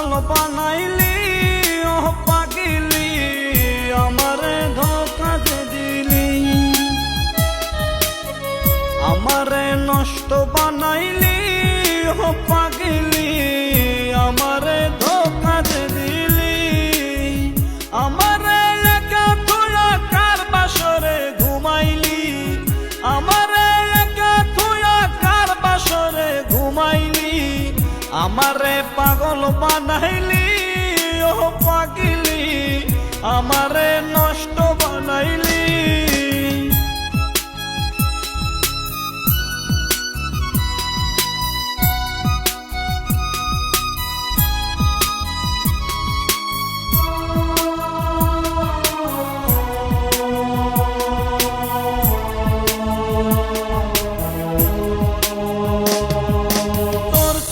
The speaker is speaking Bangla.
পাগল বানাইলি ও পাগিলি আমারে ধোঁকা দিলি আমারে নষ্ট বানাইলি ও পাগিলি আমারে ধোঁকা দিলি আমারে একা থুয়া কার বাসরে ঘুমাইলি আমারে একা থুয়া কার বাসরে ঘুমাইলি আমারে পাগল বানাইলি ও পাগিলি আমারে নষ্ট